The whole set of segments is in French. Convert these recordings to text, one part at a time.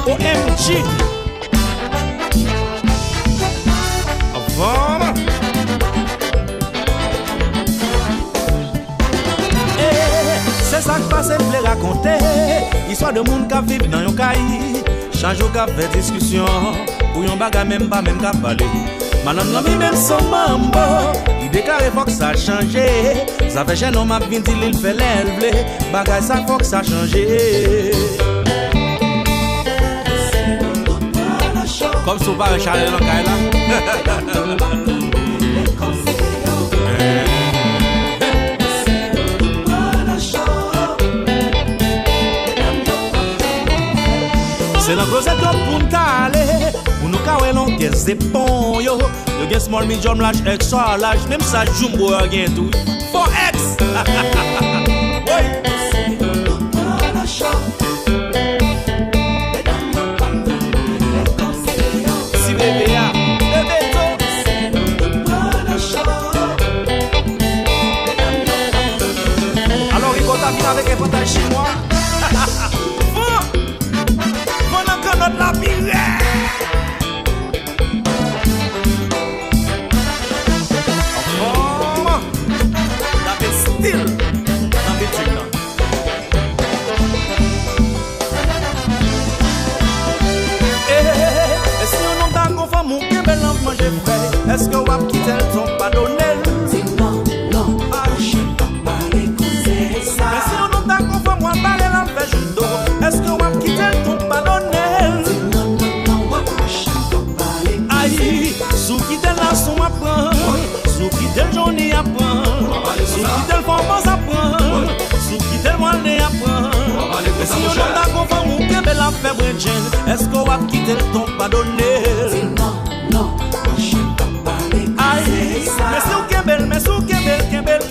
OMG. Avant. C'est ça que passe, me raconter. Histoire de monde qui vit dans un cahier. Change au cap fait discussion. Ou yon baga même pas même qu'à parler. Madame l'ami même son mambo. Il déclare faut que ça change. Ça fait jeune homme a bien dit il fait l'élève. Bagay ça faut que ça change. Comme si on parle de Charles dans cahier là. C'est dans le closet pour nous aller. Pour nous caler long caisse épon yo. Yo gen small medium large extra large. Même ça jumbo yo gen tout. 4X. Oui. Si bébé ya, bébé to. Alors il compte à avec un potage chinois. La misère. Oh, la belle style, la belle tigre. Et si on n'a pas conforme, mon que bel enfant j'ai fait. Est-ce que on va quitter le ton pas donné? Non, non, je ne peux pas écouter ça. Et si on n'a pas conforme, on va parler l'enfer judo. Est-ce que on va quitter le ton pas donné? Sous qui tel la son apprend, sous qui tel journée apprend, sous qui tel formance apprend, sous qui tel moine apprend. Et si on n'a pas conforme ou que belle affaire bretchen, est-ce qu'on va quitter le ton pas donné? Non, non, je ne peux pas écouter ça. Mais si on kembel, mais si on kembel,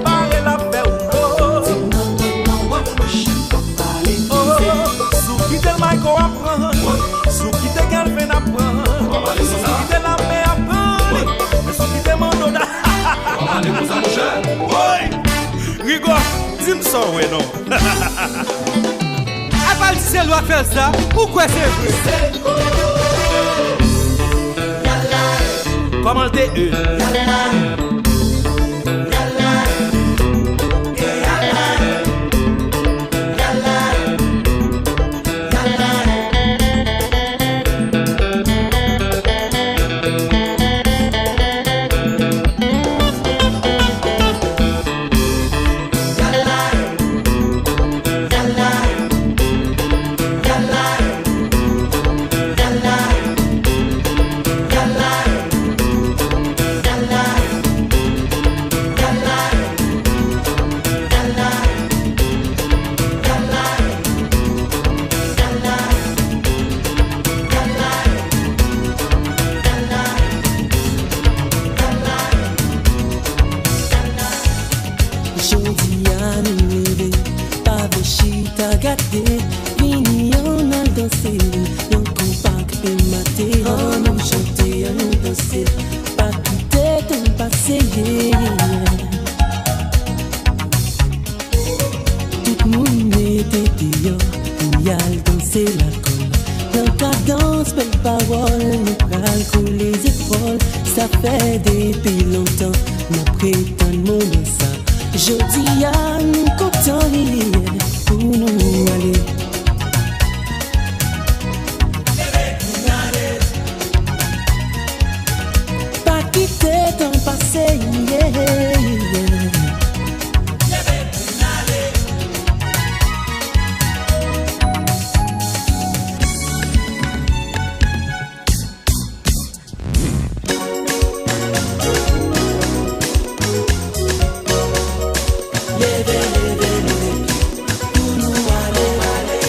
parle l'affaire ou non. Non, je ne peux pas écouter. Sous qui tel Michael apprend, sous qui tel Calvin apprend. Sous la mer à prendre, mais sous qui te mando da. Allez, vous en mangez. Oui, Rigo, dis-moi ça, ouais, non. À part si c'est loi faire ça, pourquoi c'est vrai? Comment t'es Vini on a dansé, yon Konpa qui peut mater. On a chanté, on a dansé, pas quitter ton passé. Tout le monde était dehors, pour y aller danser la colle. Dans ta danse, belle parole, nous pral coule les épaules. Ça fait depuis longtemps, n'a prétend mon ça. Je dis à nous content pour nous aller. Pas quitter ton passé, yeah. Pour nous aller.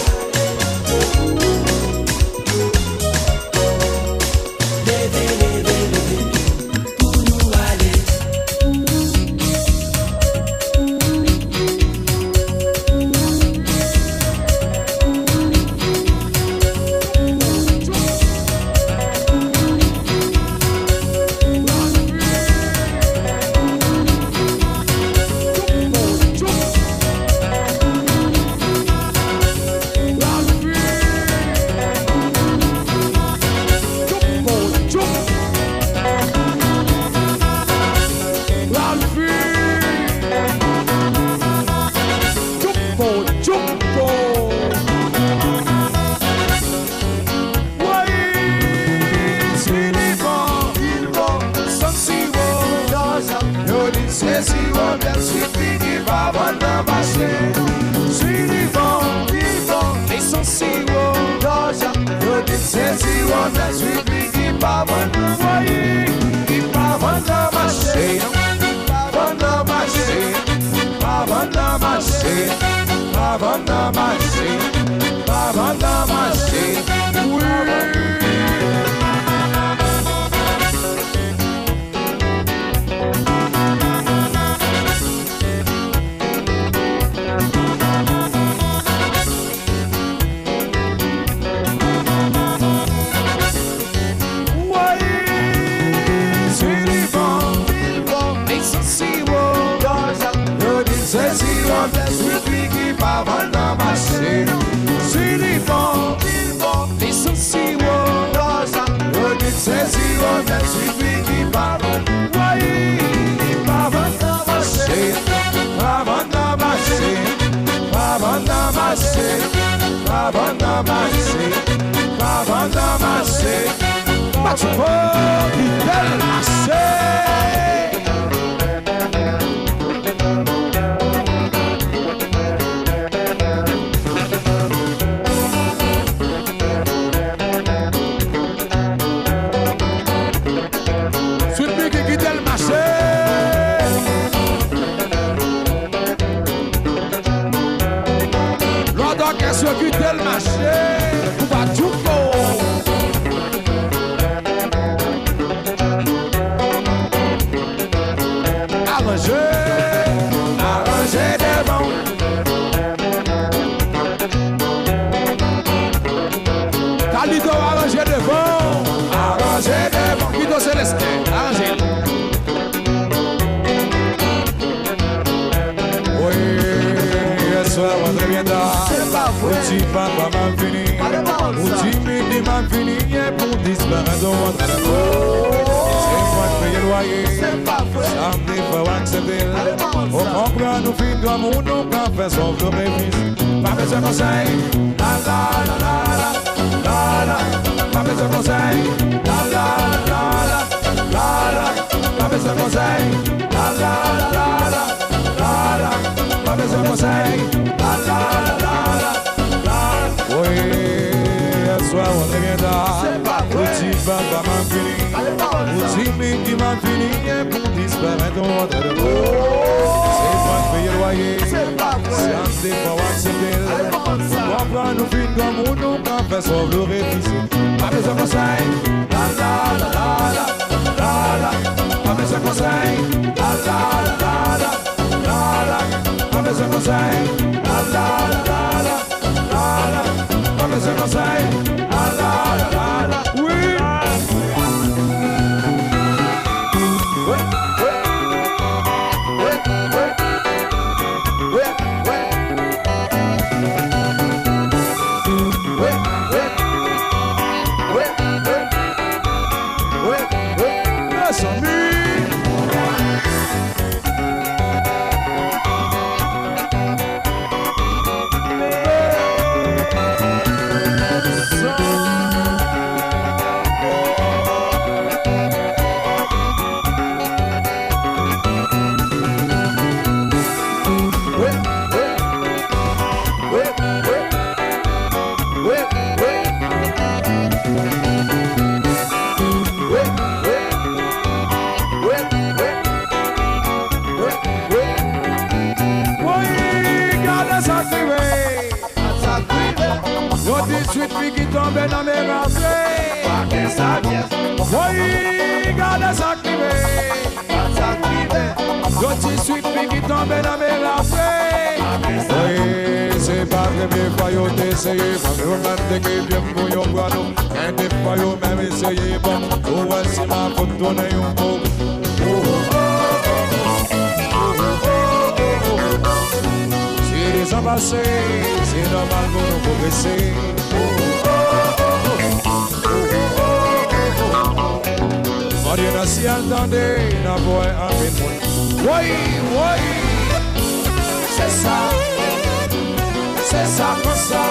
des suivis qui pas vendre voyer, qui pas vendre marché, pas vendre marché, pas vendre marché, pas vendre marché, pas vendre marché, oui. Pas vendre marché, si les bons, les soucis, c'est si on a suivi qui pas voyez, pas vendre marché, pas vendre marché, pas vendre marché, pas vendre marché, pas vendre marché, pas tu peux quitter le marché. Quitter le marché, pour pas tout arranger devant. Calito arranger devant, Guido Célestin, arranger. Oui, soir, on reviendra. Petit papa m'a fini, petit midi m'a fini, et pour disparaître au ventre de la c'est moi qui paye le loyer, ça me dit faut accepter. On comprend nous filles comme on nous quand fait son flot bénéfice. Pas besoin de conseil, la la la la la la, pas besoin de conseil, la la la la la la, pas besoin de conseil, la la la la la la, pas besoin de conseil, la la la la. Oui, ce soir on reviendra. Petit papa m'a fini, petit midi m'a fini, et pour disparaître on rentre de l'eau. C'est moi qui paye le loyer, c'est un défaut accepté. Comprends nous filles comme on nous quand fait sauve le réfléchir. Pas besoin de conseil, la la la la la la, pas besoin de conseil, la la la la la la, pas besoin de conseil, la la la la la. Pas besoin de conseil, la la la la, oui. Suite fille qui tombe dans mes raflés. Oui, garde ça crivé. L'autre suite fille qui tombe dans mes raflés. Oui, c'est pas que mes faillots d'essayer. Pas que même qui viennent pour yon guado. Un des faillots même essayer. Bon, voici ma faute tourner un peu. Si les ans passés, c'est normal pour nous progresser. Dieu n'a si entendé, n'a pas un peu. Oui, oui, c'est ça comme ça.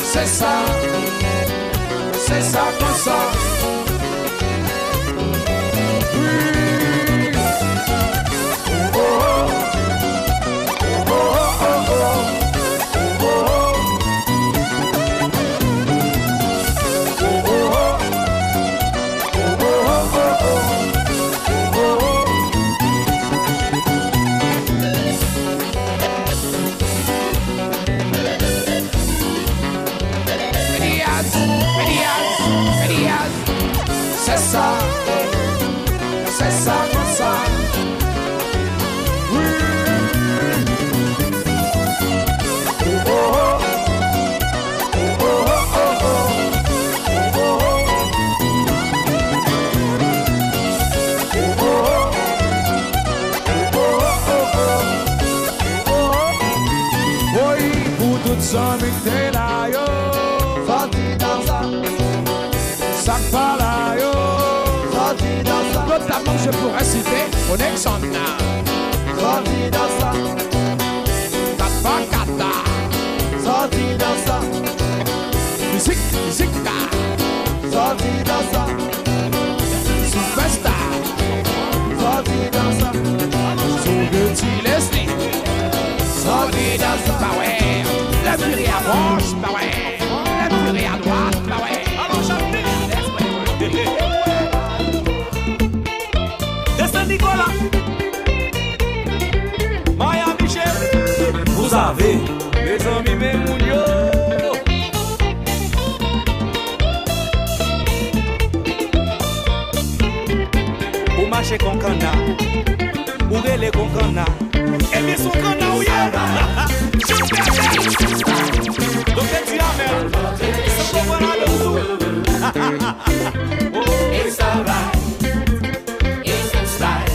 C'est ça comme ça. Oui. Oh, oh, oh, oh, oh, oh, oh. ça pas là, yo. Sorti dans ça. Notamment, je pourrais citer Onexona. Sorti dans ça. Kata. Sorti dans ça. Musique. Sorti dans ça. Superstar. Sorti dans ça. Petit Leslie. Sorti dans ça. Bah ouais. La purée à gauche, bah ouais. La purée à droite, bah ouais. Allons chanter. Destin Nicolas. Maya Michel. Vous avez les amis Memounio. Ou marcher con cana. Ou relais con cana. Et bien son cana ou y'a. Donc tu amènes. Ça comprendra le tout. It's alright. It's a style.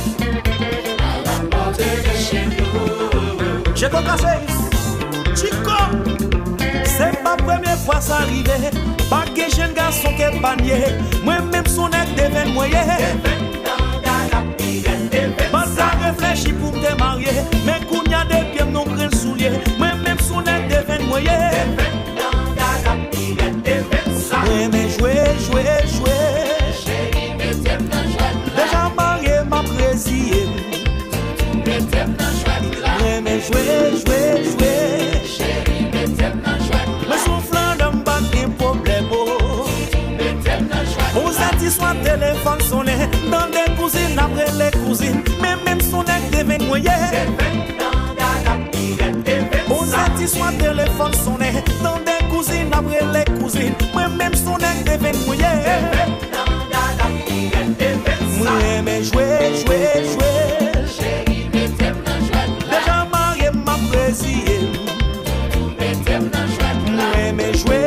I'm about to get you. J'ai ton cassé. Chico. C'est ma première fois ça arrive. Pas que jeune garçon qui est panier. Moi-même son nez devient moyen. Pas ça réfléchir pour me marier. Mais qu'on y a des pieds non grains souliers. Moi-même son nez devient moyen. Ouais, mais jouer. Déjà marié, ma présidée. Ouais, mais jouer. Mais soufflant d'un bac, un problème. On satisfait téléphone sonné. Dans des cousines après les cousines. Mais même son nez devient moyen. On satisfait téléphone sonné. Dans des cousines après les cousines. Moi même son nez devient moyen. Moi mais jouer. Déjà marié ma présidée. Moi mais jouer.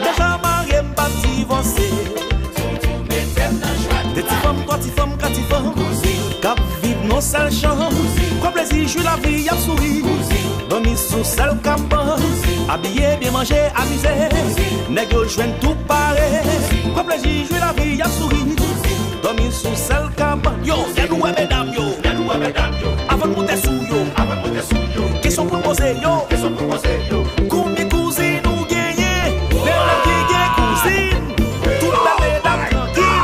Déjà marié ma divorcé. Des petites femmes, quand ils font cap vivre nos sales champs. Quoi plaisir, je la vie, y'a souri. Dormi sous sale campan. Habillé, bien manger, amusé. Nègre, joigne tout pareil. Quoi plaisir, je la vie, y'a souri. Dormi sous sale campan. Yo, y'a nous, mesdames, yo. Avant de monter sous yo. Question pour poser, yo. Combien cousines nous gagnez? Les qui gagnent cousines. Toute la mesdames tranquille.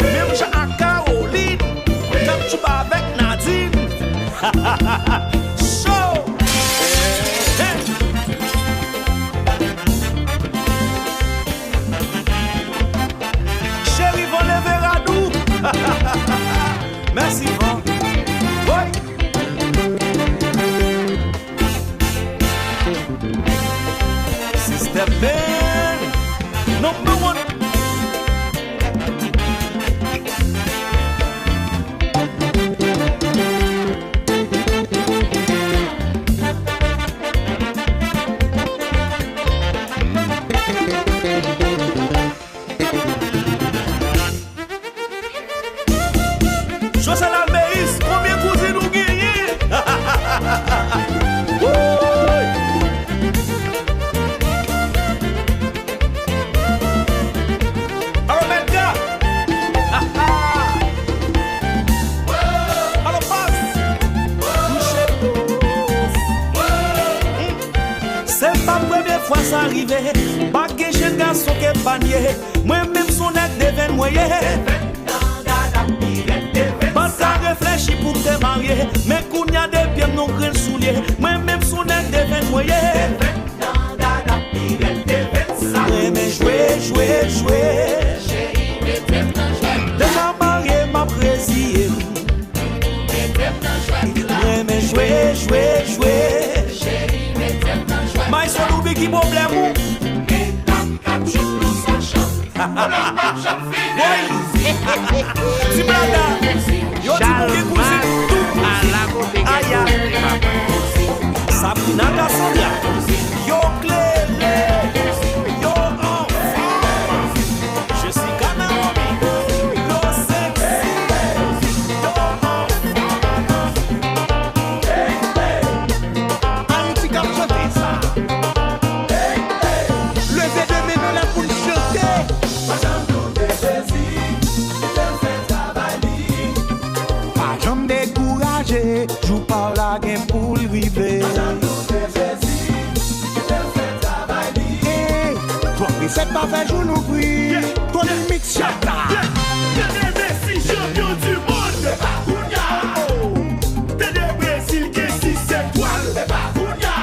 Même j'ai à Caroline. Même tu vas avec Nadine. Show. Chérie, vont lever à nous. Merci, Van. Oui. Sister Ben, number one. José Lalmeis, combien cousines nous gagnez? Aromelka. Alors passe. C'est pas la première fois ça arrive. Pas que jeune garçon qui est panier. Moi-même son nez devient moyen. Pas ça réfléchir pour te marier. Mais qu'on y a des pieds non grains souliers. Moi-même son nez devient moyen. Ouais, mais jouer. Déjà marié, ma présidée. Ouais, mais jouer. Mais son oubli qui problème ou? Si blada, yo ti moun cousine tout. Aïe. Sabrina Cassandra. Yo Clé. Yo enfant. Je suis Canarobi. Yo sexy. Yo enfant. Anti-cap chanter ça. Levez de c'est pas fait jour nous bruit. Ton mix chata. Messi champion du monde, c'est pas Kounia. T'es des Brésil qui est 6 étoiles, c'est pas Kounia.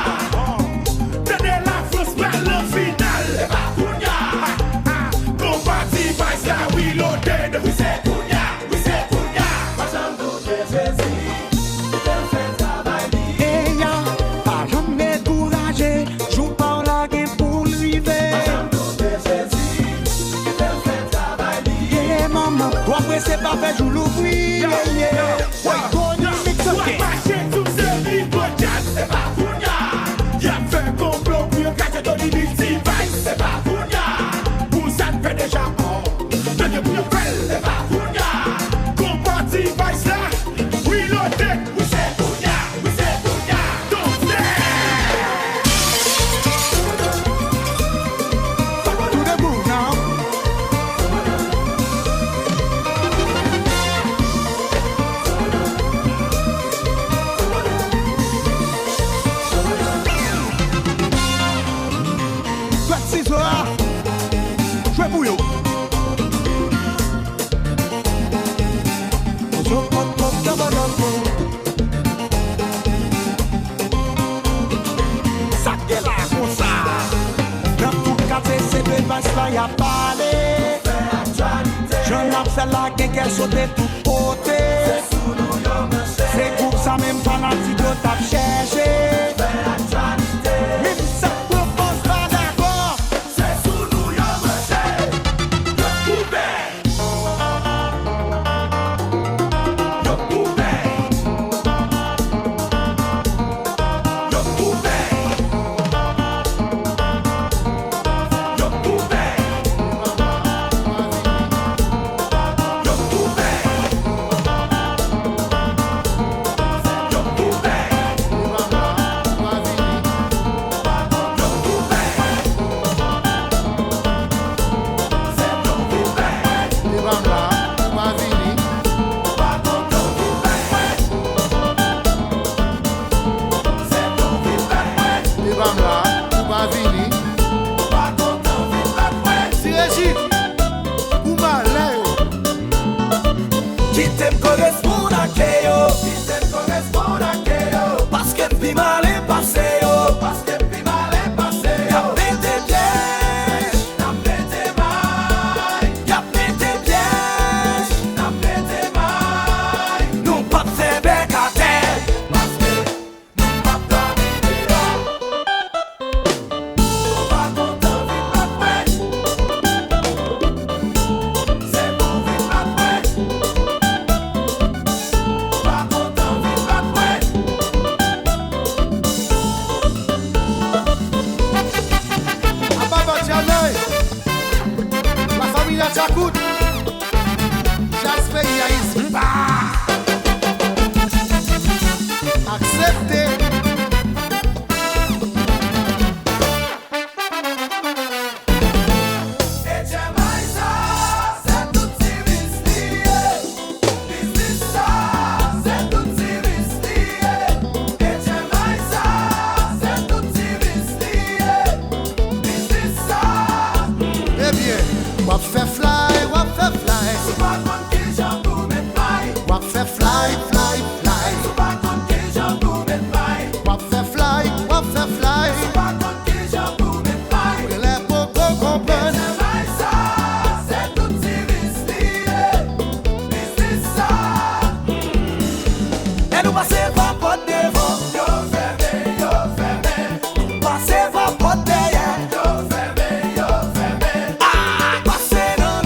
T'es de la France par le final, c'est pas Kounia. Konpa Vice la reloaded, oui c'est Kounia, oui c'est Kounia. Pas jamais douter Jésus, t'es fait travail. Et ya, pas jamais découragé, joue par la game pour lui Pas jamais douter Jésus, t'es fait travail. Yeah, maman, toi après c'est pas fait jour l'ouvrir. Ouais, ton mix Ouais, ok. marcher tous ces ripotages, c'est pas Kounia. Y'a fait complot pour cacher ton multi-vice, c'est pas Kounia. Pour ça ne fait déjà mort, tenez pour le fel, c'est pas Kounia. Konpa Vice là, reloaded, oui c'est Kounia, oui c'est Kounia. Donc Tout debout now. Petit soir, je vais bouillon. Ça qui est là comme ça. Dans tout quartier, c'est de vaches là, y'a parlé. J'en ai fait la guerre qu'elle saute de tous côtés. C'est pour ça même fanatique de t'a cherché. Même ça propose pas d'accord. c'est sous nous y'a marché, le poubelle. Le poubelle. Le poubelle. Le poubelle. Le Qui t'aime correspond à Kéo. Qui t'aime correspond à Kéo. Parce que puis mal est passé yo. Parce que puis mal est passé, Y'a pété piège, n'a pété maille, y'a pété piège. n'a pété maille. Nous pas fait bec à terre. Parce que nous pas dormi dehors. On va content vivre après. C'est bon vivre après. On va content vivre après. Ababa Tchanoy, la famille Tchakout, Jasper Yaïs, acceptez. Et tiens, ça, c'est tout si risqué. Business ça, c'est tout si risqué. Et tiens, ça, c'est tout si risqué. Business ça, Eh bien, wap fait fly, wap fait fly, c'est pas contre qui j'en tout met maille. wap fait fly, fly, fly, C'est pas contre qui j'en tout met maille. wap fait fly, wap fait fly. C'est pas contre qui j'en tout met maille. Que les pocos comprennent. Ça, c'est tout si risqué. Business ça, Et nous passer par porte devant, yo fermé, passer par porte derrière. yo fermé, yo fermé. Ah, passer dans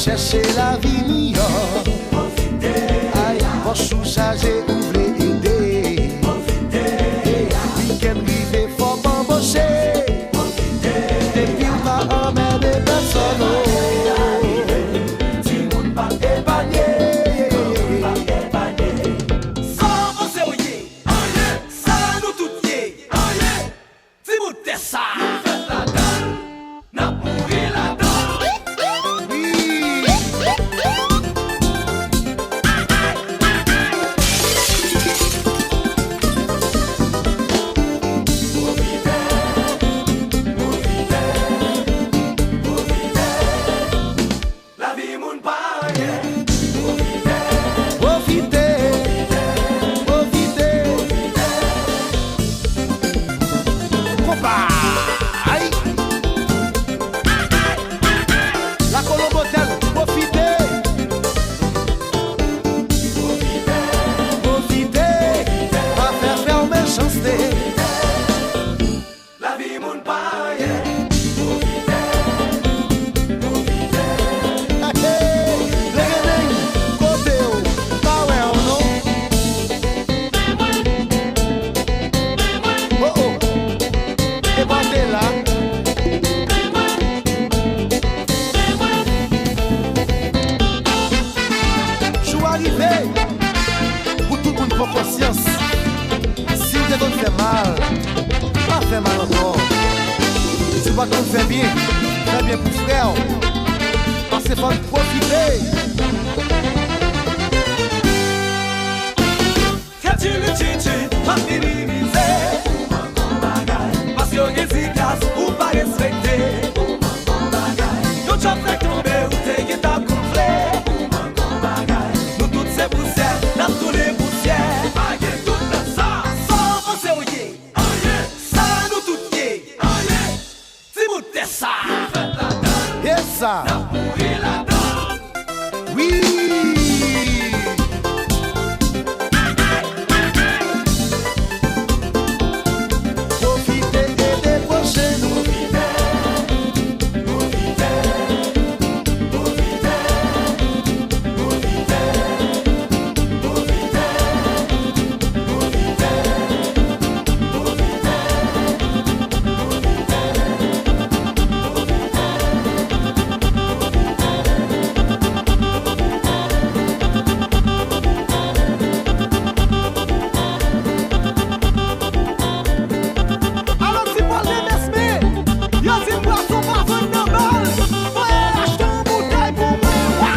chercher la vie meilleure. Aïe, pour sous-charger, ou voulez aider. Week-end rivé, faut m'embaucher. Depuis on va emmerder personne. Tu moun pas épargné. Sans on sait où y est. Ça nous tout y est. Si vous t'es ça. Faites la donne. N'a pourri la donne. La vie moun paye. Profitez, profitez. Konpa, aïe. La Colombotel, profitez. Profitez, pas faire faire méchanceté. La vie moun paye. Pour tout le monde pour conscience. Si vous êtes fait mal, pas fait mal encore. Si vous fait bien, très bien pour frère. Parce qu'il faut profiter. Quand tu le chichi, pas minimiser. Parce que les efficaces ou pas respecter. Yo chop fait tomber ou t'es qui t'a gonflé. Nous toutes ces poussières, dans tous les poussières. Paguez tout ça, sans on sait où y est. Ça nous tout y est. Si vous t'es ça, faites la donne. Et ça, Pourri la donne. oui. Profitez et déprochez-nous. Alors si moi les mesmé, y'a si moi son pas vendre de balle. Moi acheter une bouteille pour moi.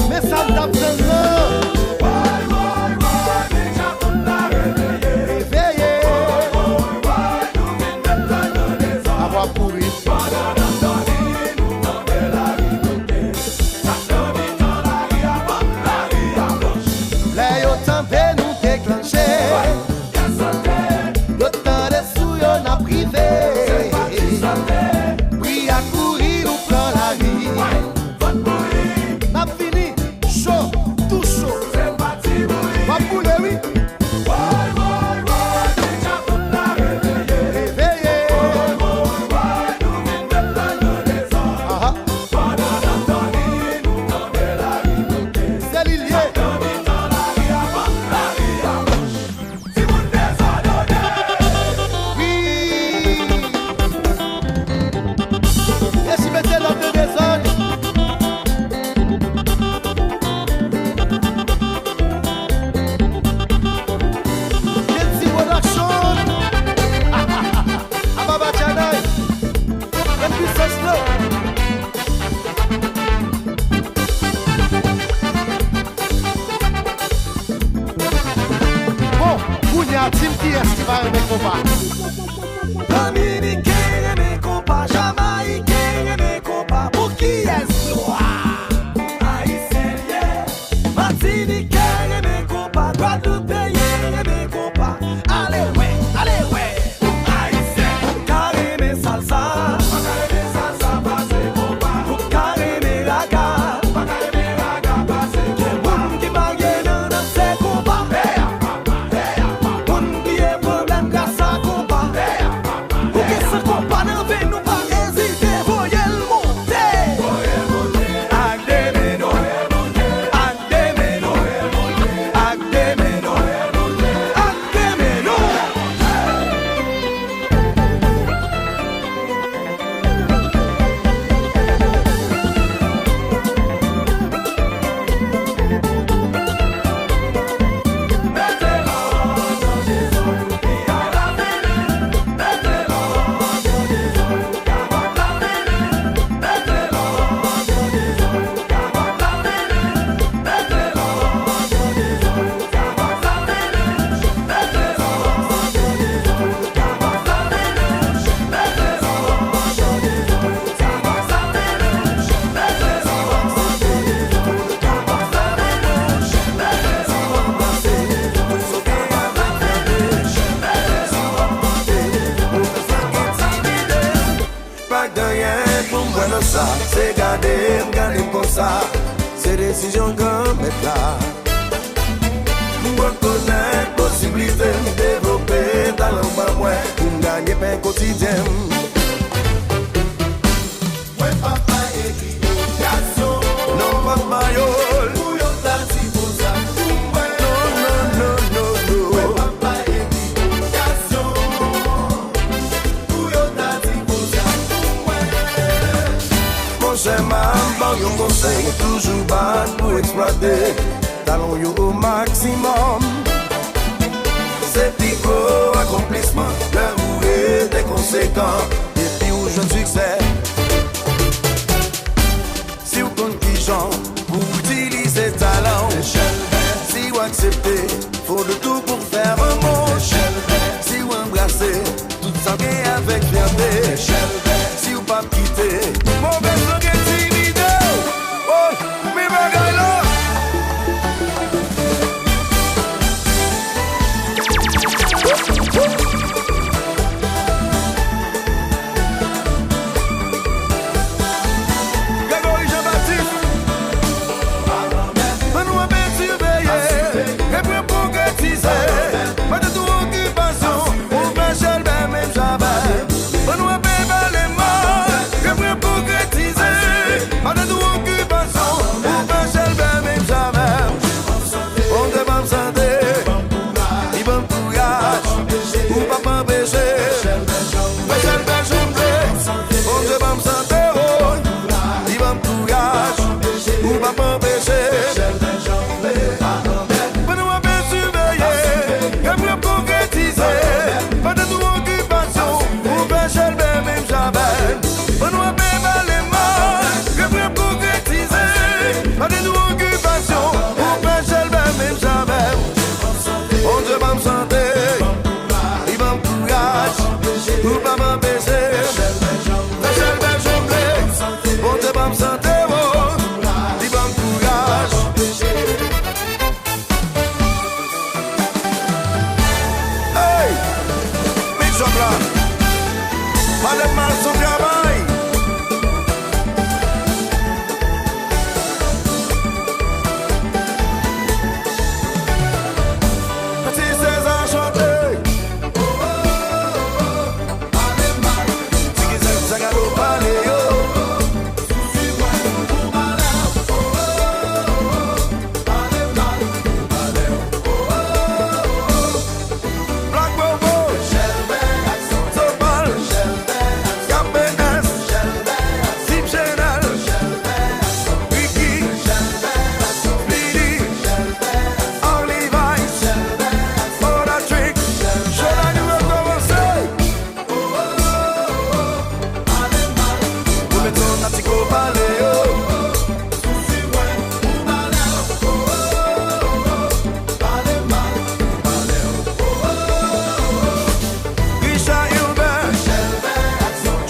Mais ça t'apprend là. Réveillez. Avoir pourri. Les autant de nous déclencher. Le temps des sous y'en a privé. Oui, à courir, nous prend la vie. N'a fini, chaud, tout chaud. Va bouler, oui. Réveillez. Ah ah. C'est l'ilier. Oui. Et si mettez l'homme de désordre. Gentil production. Ababa Chanaï. Même puissance là. Bon, Kounia, team qui est-ce qui va aimer Konpa? Dominicain aimé compas, Jamaïcain aimé compas. Pour qui est-ce roi? Haïtien lié. Martiniquais aimé compas, Guadeloupéen aimé compas. Allez ouais, Haïtien. Carré salsa, passe compas. Carré raga, passe compas. Qui bague dans Gardez comme ça, c'est décision qu'on met là. Moi connaître possibilité de développer talent moi pour gagner pain quotidien. Ouais papa éducation, non papa yo, pour yo tati pour ça. Non. Ouais papa éducation, pour yo tati pour ça. Mon cher maman, yo conseil toujours bas pour exploiter. Talons yo au maximum. C'est petit gros accomplissement, l'amour est des conséquents. Et puis où je succès. Si vous comptez qui chante, vous utilisez talent. Si vous acceptez, faut de tout pour faire un monde. Si vous embrassez, tout ça vient avec fierté. Si vous pas quitter, mauvaise langue est timide. Oh, mais bagaille là. Grégory Jean-Baptiste, fais-nous bien surveiller et puis progresser. Pas de tout occupation, on va chercher même jamais. Fais-nous bien les mains et puis progresser. Pas de tout occupation, on va chercher même jamais. On te va me sentir, il va me courage, ou pas m'empêcher. Mais j'aime bien jongler, on te va me sentir, il va me courage, ou pas m'empêcher. Fais-nous bien surveiller, et puis concrétiser. Pas de tout occupation, ou bien chercher même jamais. Fais-nous bien les mains, et puis concrétiser. Pas de tout occupation, ou bien chercher même jamais. On te va me sentir, il va me courage, ou pas m'empêcher. Mais j'aime bien jongler, on te va me sentir, il va me courage. Hey, big job là, pas de mal son travail. Petit César chanté. Tiki Zagalo Paléo. Black Bobo. Topal. KPS. Zip Chanel. Ricky. Speedy. Only Vice. Oda Trick. Should I do a commencer? Vous mettez un article paléo. Richard Hubert.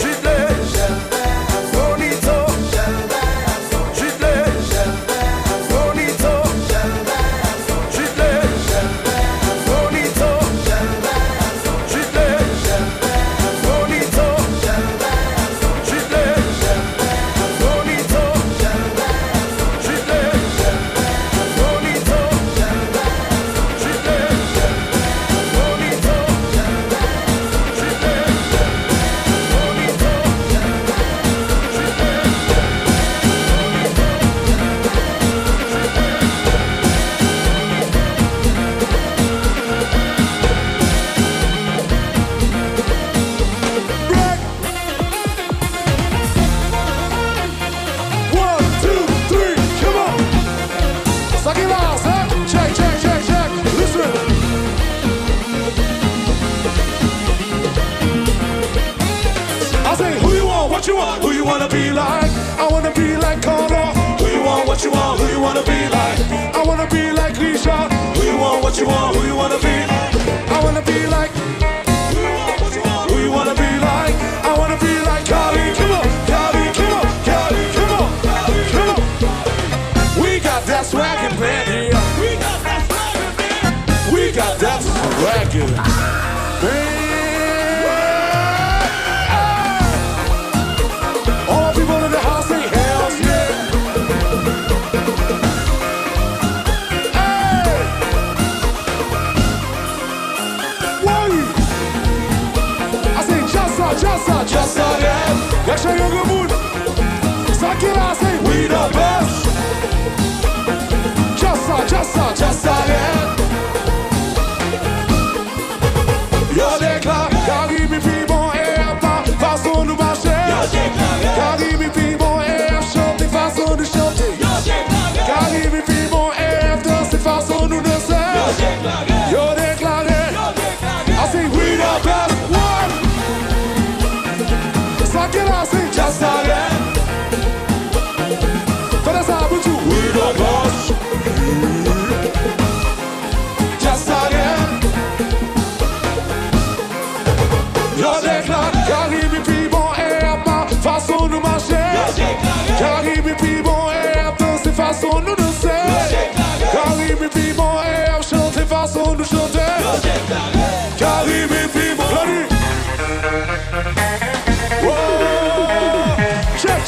Judelé. Bonito. Judelé. Bonito. Judelé. Bonito. Judelé. Bonito. Judelé. Bonito. Judelé. Bonito. Judelé. Bonito. One, two, three, come on. Suck it out, huh? Check. Listen. I say, who you want, what you want, who you wanna be like? I wanna be like Konpa. Who you want, what you want, who you wanna be like? I wanna be like Lisha. Who you want, what you want, who you wanna be? I wanna be like. Who you want, what you want, who you wanna be like? I wanna be like Kali. Come on, Kali, come on, Kali, come on, come on. We got that swag and band here. We got that swag and band. We got that swag and band. All people in the house say hells marcher, yo, good mood. Ça qui là, c'est we the best. Just ça, yeah. Yo déclare, Caribe puis bon air, pas façon de marcher. Caribe puis bon air, chanter façon de chanter. Caribe puis bon air, danser façon de danser. Yo déclaré, I say we the best one. Ça qui là, c'est just ça, yeah. Fais ça pour tout, we the best. Just ça, yeah. Yo déclare, Caribe puis bon air, pas façon de marcher. Caribe puis bon air, danser façon de danser. Caribe puis bon air, chanter façon de chanter. Caribe puis bon air. Oh, check,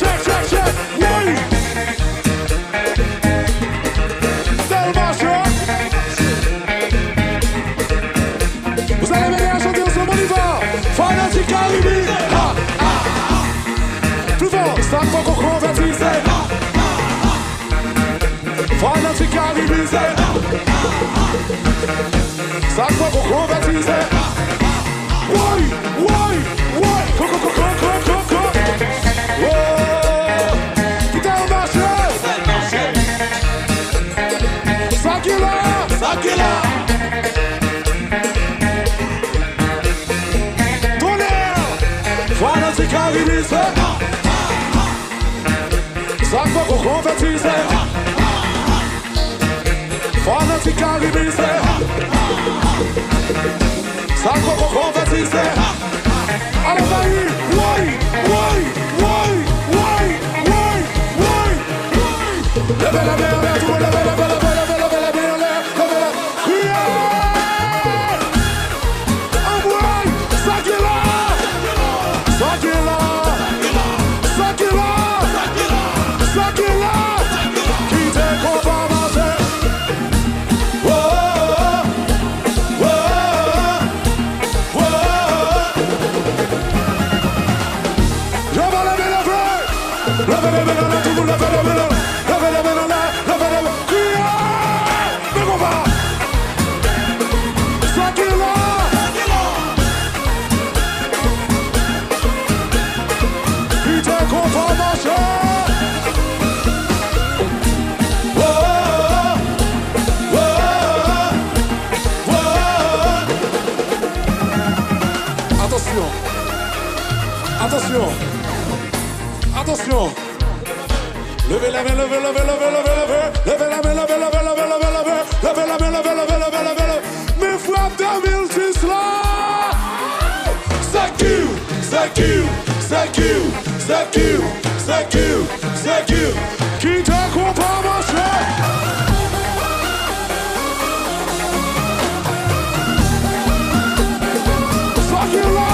oui. Tellement chaud. Vous allez venir à chanter ensemble, on y va. Fanatique Caribe. Plus fort, ça faut qu'on convertisse. Fanatique Caribe, ça faut qu'on convertisse. Oui. Co. Oh, qui t'a marché. Ça qui là. Fanatique Caribe, ça faut qu'on convertisse. Fanatique Caribe, ça faut qu'on convertisse. Allez, vas-y, oui. Levez, tout le monde, levez. Attention. Levez la main. Mes frappes 2010 là. Thank you. Qui te comprend, mon cher? Ça qui là.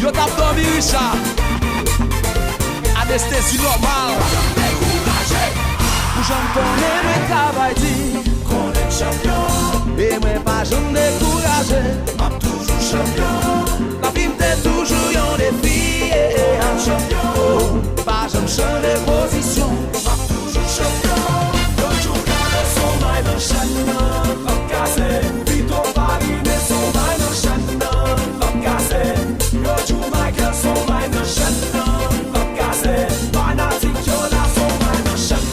Yo tap dormi Richard. Anesthésie normale. Pour j'en connais le travail dit qu'on est champion. Et moi pas j'en découragé. M'a toujours champion. La vie m'était toujours un défi. Un champion. Pas j'en changer position. M'a toujours champion. Toujours garder son maille dans chaîne. Pas casser. Vite au Paris mais son maille dans chaîne. Pas casser. Toujours Michael son maille dans chaîne. Pas casser. Fanatique Jola son maille dans chaîne.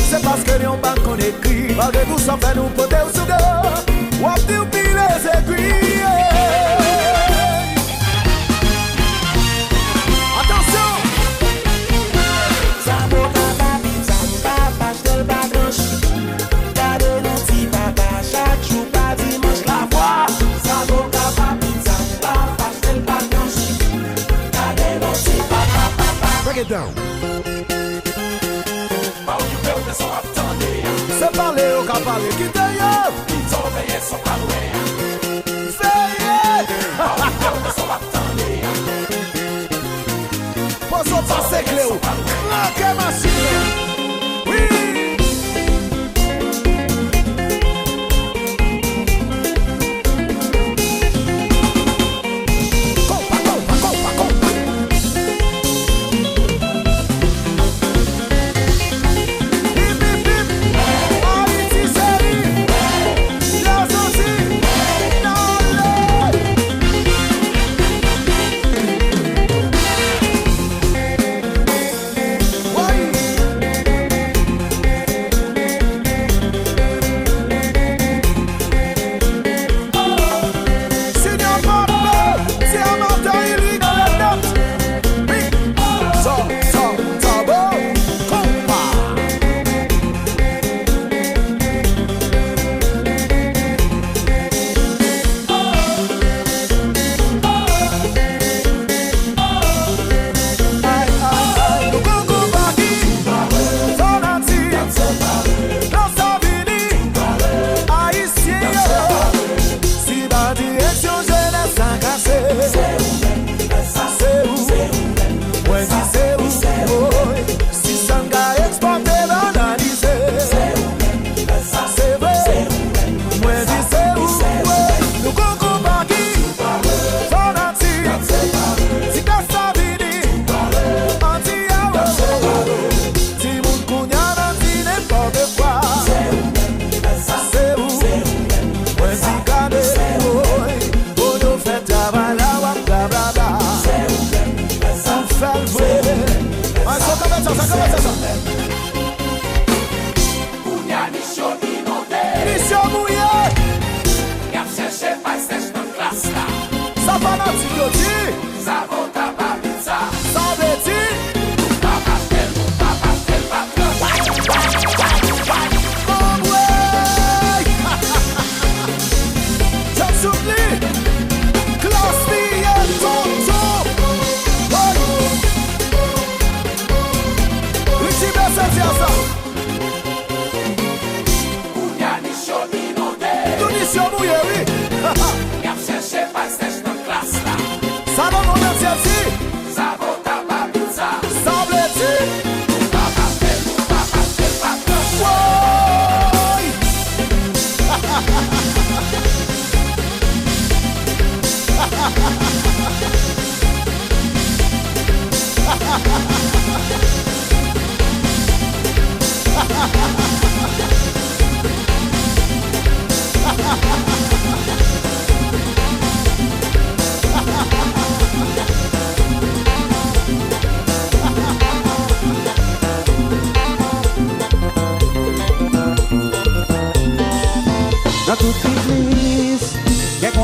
C'est parce que l'on bat qu'on écrit. Malgré tout ça fait nous poter au soude. Wap di ou pi les aiguilles. Attention. Break it down. C'est parler au cas parler qui te y'a. Qui t'en veille son paloué. Veillez. Pour son passer Cléo. Langue machine. Oui.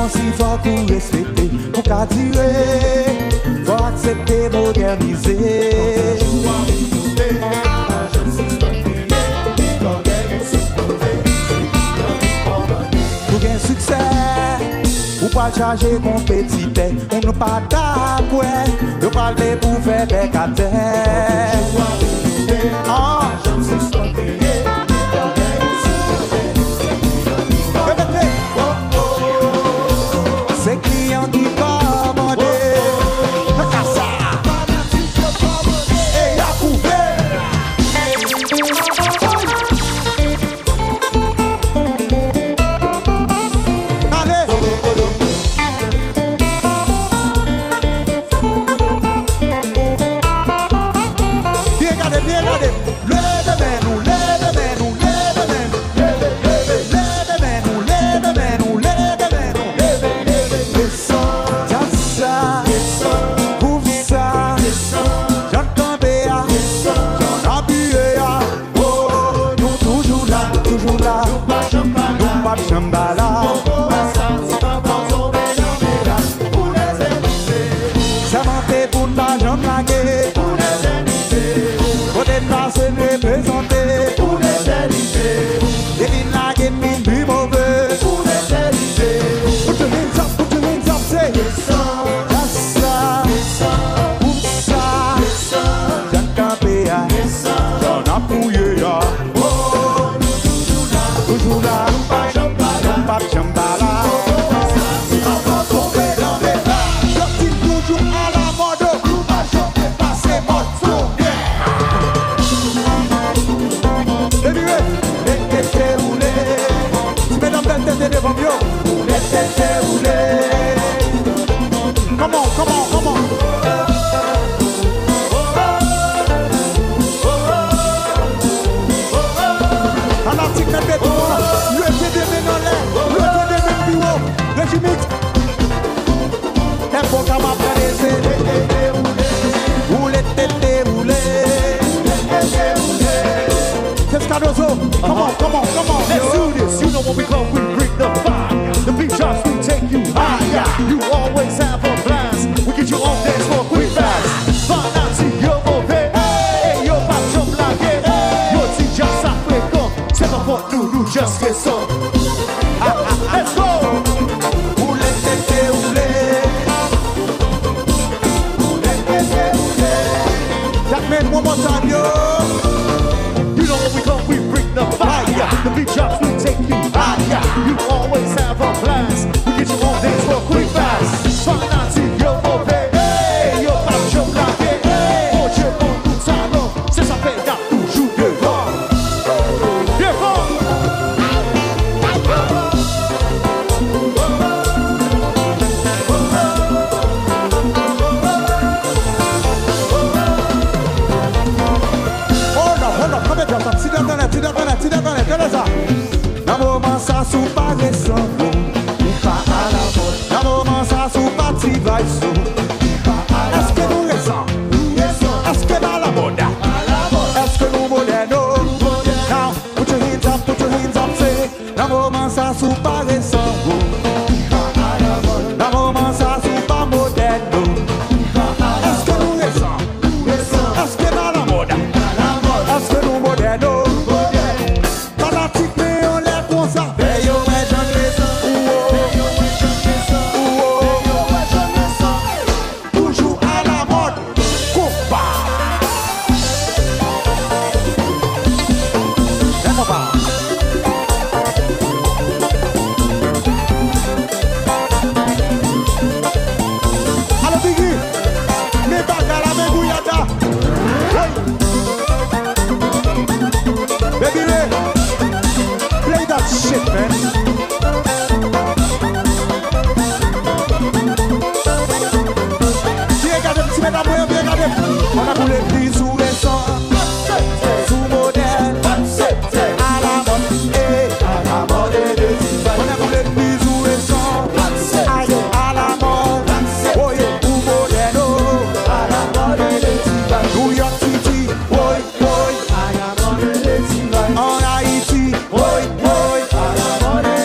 si faut qu'on respecte, pour qu'à tirer, faut accepter, moderniser. Pour gagner succès, ou pas charger compétiteur, on ne pas d'accord, de parler pour faire des cadets. C'est client qui commande. Et y'a couvert. Allez. Bien regardez, bien regardez. Come on, come on, come on. Let's do this. You know when we come, we bring the fire. The beat drops, we take you higher. You always have a blast. We get you on dance for quick fast. Financier, you're mauvais. Hey, you're pas comme la guerre. Yo, si déjà ça fait comme. C'est pas pour nous, nous just get some. Let's go. Oulé, tété, oulé. Oulé, tété, oulé. That man, one more time, yo. When we come, we bring the fire. The beat drops, we take you higher. You always have a blast. We get you on dance for quick fast. Financier, you're mauvais. Hey, you're pas comme la guerre. Pour Dieu, pour tout ça, non. C'est ça fait là, toujours devant. Devant. Dans moment ça sous pas descendre, pas à la mode. Dans moment ça sous pas tivaille sous, pas à la mode. Est-ce que nous récents? Est-ce que dans la mode? Est-ce que nous modernes? Now put your hands up, say. Dans moment ça sous pas descendre, pas à la mode. Dans moment ça sous pas moderne, est-ce que nous récents? Est-ce que dans la mode? Est-ce que nous modernes? On a pour les prix sous récent, sous modèle, à la mode, de on a pour les prix sous récent, à la mode, oui, ou modèle, à la mode, New York City, oui, oui, à la mode, en Haïti, oui, oui, à la mode.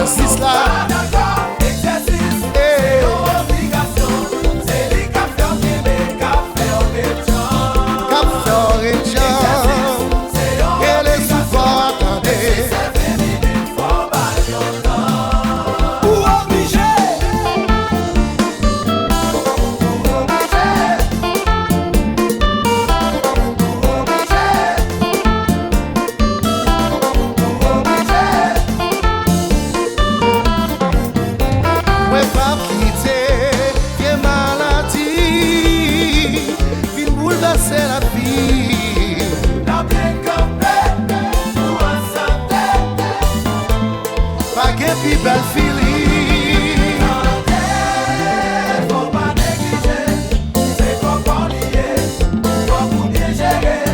exercice là. Exercice, Eh. c'est obligation. C'est les cafés au Québec, café au Béton. Cap Floridian. Et les souvent attendez. C'est la vie. La bien campée, nous en santé. Pas qu'un plus belle feeling. Faut pas négliger, c'est qu'on peut lier. Faut vous bien gérer.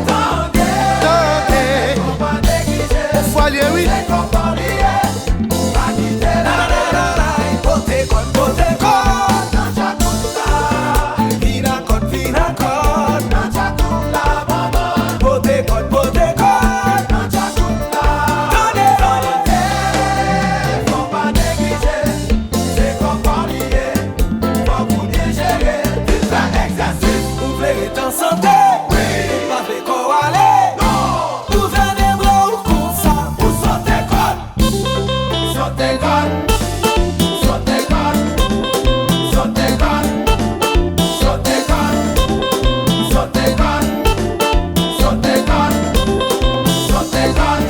Tendez. Faut pas négliger, Faut aller, oui. c'est qu'on peut lier. Pas quitter la Poté con, poté con. Dans chaque couta, vina con, vina con. Dans chaque couta, maman. Poté con, poté con. Dans chaque couta. Faut pas négliger, c'est qu'on peut lier. Faut vous bien gérer. Faire exercice, vous voulez être en santé. Oui. Pas fait qu'on aller. Non. Tout vient des bras ou comme ça. Vous sautez con. Sautez con. Sautez con. Sautez con. Sautez con. Sautez con. Sautez con. Sautez con.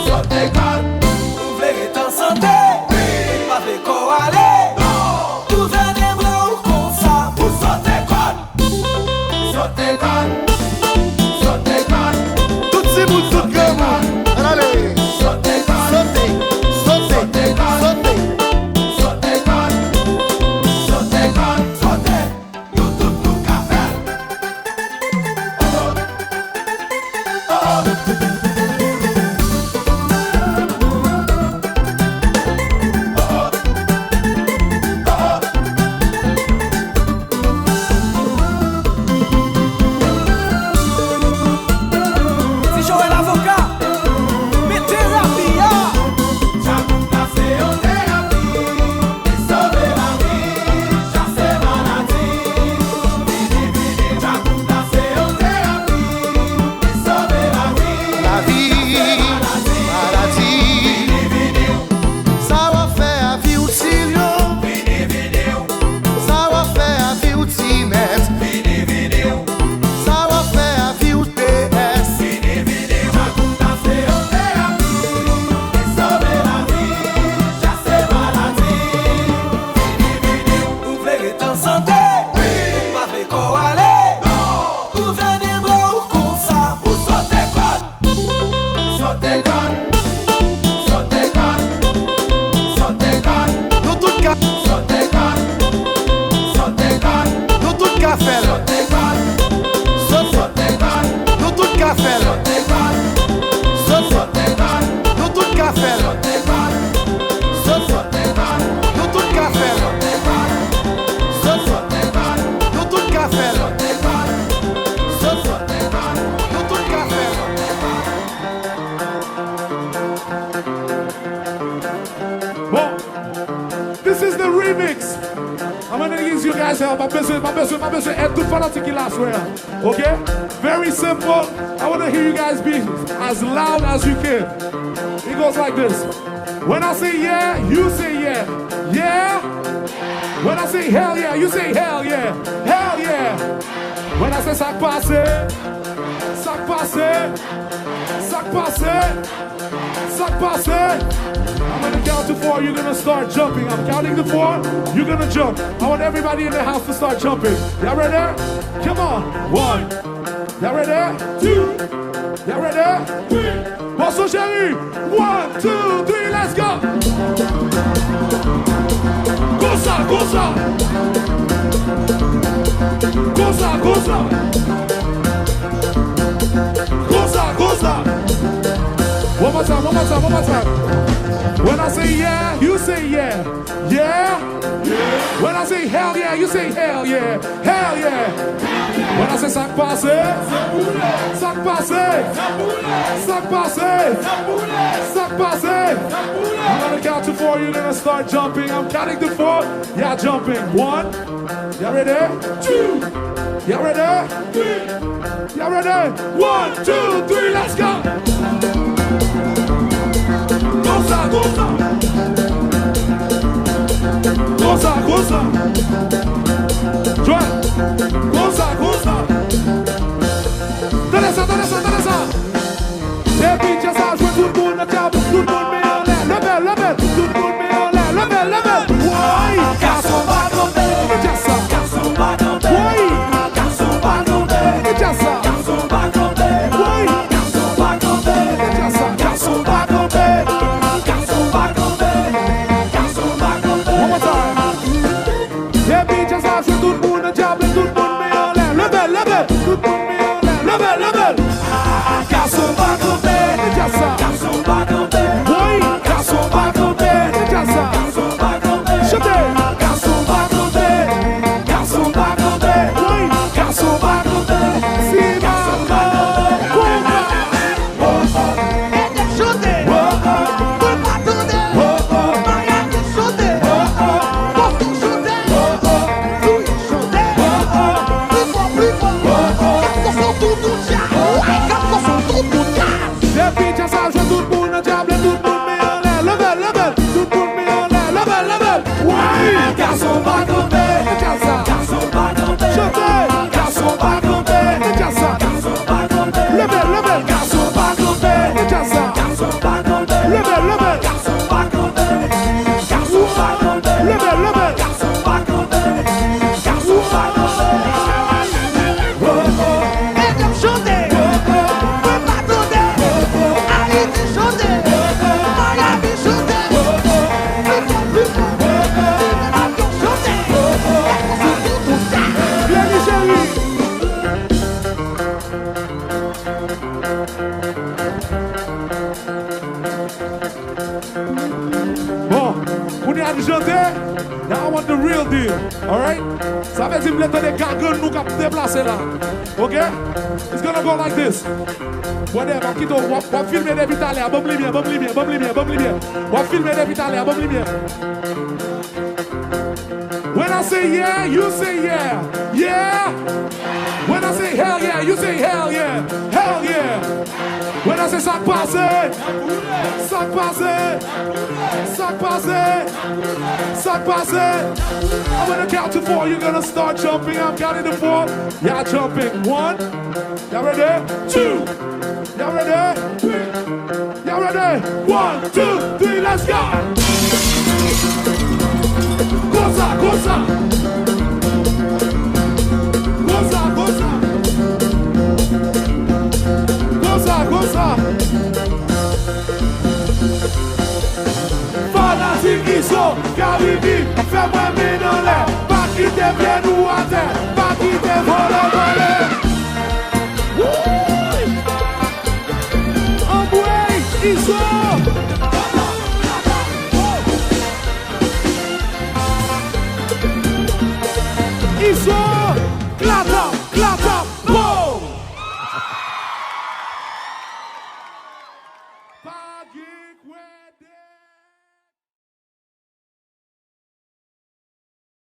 Sautez con. Vous voulez être en santé. Oui. Pas fait qu'on aller. Non. Tout vient des bras ou comme ça. Vous sautez con. Sautez con. Sautez con. Tout c'est bout, tout comme moi. Allez. Sautez con. Sautez, sautez, sautez. Sautez con. Sautez con. Sautez. Nous tous nous café. Si j'aurais l'avocat, mais thérapie, Jacouna c'est en thérapie, et sauver la vie, chasser maladie. Vini, vini, Jacouna c'est en thérapie, et sauver la vie, La vie, maladie. vini, vini, Ça va faire à vie ou Sirio. vini, vini, Ça va faire à vie ou Timet. vini, vini, Ça va faire à vie ou TS. vini, vini, Jacouna c'est en thérapie, et sauver la vie, chasser maladie. Vini, vini, vous voulez être en santé, oui, pas fait qu'on aller, non, vous venez bras ou comme ça, vous sautez con, sautez con, sautez con, sautez con, Nous tout cas, sautez con, sautez con, nous tout cas faire. sautez con, sautez con, Nous tout cas faire. sautez con, sautez con, Nous tout cas faire. sautez con, sautez con, Nous tout cas faire. sautez con, Nous tout cas faire. sautez con, sautez con. Nous tout cas faire. Well, this is the remix. I'm gonna use you guys help. My business, and tout fanatique qui l'a soir. Okay? Very simple. I wanna hear you guys be as loud as you can. It goes like this. When I say yeah, you say yeah. Yeah. When I say hell yeah, you say hell yeah. Hell yeah. When I say sac passé, sac passé, sac passé, sac passé. I'm gonna count to 4, you're gonna start jumping. I'm counting to 4, you're gonna jump. I want everybody in the house to start jumping. Y'all ready? Come on. 1. Y'all ready? 2. Y'all ready? 3. Bonsoir chérie. 1, 2, 3, let's go. Goza, goza. Goza, goza. Goza, goza. One more time, one more time, one more time. When I say yeah, you say yeah. Yeah? Yeah. When I say hell yeah, you say hell yeah. Hell yeah. When I say sac passé, sac passé, sac passé, sac passé. I'm gonna count to 4, you're gonna start jumping. I'm counting to 4, yeah, jumping. 1, y'all ready? 2, y'all ready? 3, y'all ready? 1, 2, 3, let's go. Goza, goza. Goza, goza. Join. Goza, goza. Dança, dança, dança. Depuis que ça joue tout le monde à table, tout le monde met en l'air. Level, level, tout le monde met en l'air. Level, level. Ouais. Garçon va tomber. Dança. Garçon va tomber. Ouais. Garçon va tomber. Dança. Garçon va tomber. Ouais. Garçon va tomber. Dança. Garçon va tomber. Garçon va tomber. Garçon va tomber. One more time. Depuis que ça joue tout le monde à table, tout le monde met en l'air. Level, level, tout le monde met en l'air. Level, level. Garçon va tomber. Dança. Garçon va tomber. Ouais. Garçon va tomber. Dança. Garçon va tomber. Chantez. Garçon va tomber. Garçon va tomber. Ouais. Garçon va tomber. Garçon va tomber. Konpa. Depuis que ça joue tout le monde à diable, tout le monde met en l'air. Level, level, tout le monde met en l'air. Level, level. Ouais. Garçon va tomber. Dança. Garçon va tomber. Chantez. Garçon va tomber. Dança. Garçon va tomber. Level, level. Garçon va tomber. Dança. Garçon va tomber. Level, level. Garçon va tomber. Garçon va tomber. Level, level. Garçon va tomber. Garçon va tomber. Bienvenue, chérie. Bon, on est à chanter. Now I want the real deal. Alright? Ça veut dire que vous des gargoles nous qui déplacer là. Ok? It's gonna go like this. Whatever, quitte on va filmer des vitales. Bon lumière, bon lumière, bon lumière, bon lumière. On va filmer des vitales. Bon lumière. When I say yeah, you say yeah. Yeah. When I say hell yeah, you say hell yeah. Hell yeah. When I say sac passé, sac passé, sac passé, sac passé. I'm gonna count to 4. You're gonna start jumping. I'm counting to 4. Y'all jumping. 1. Y'all ready? 2. Y'all ready? 3. Y'all ready? 1, 2, 3. Let's go. Goza, goza. Goza, goza. Goza, goza. Fanatique iso, Caribi, fais-moi mis dans l'air. Pas quitter bien nous à terre, pas quitter voler, voler. Emboué, iso.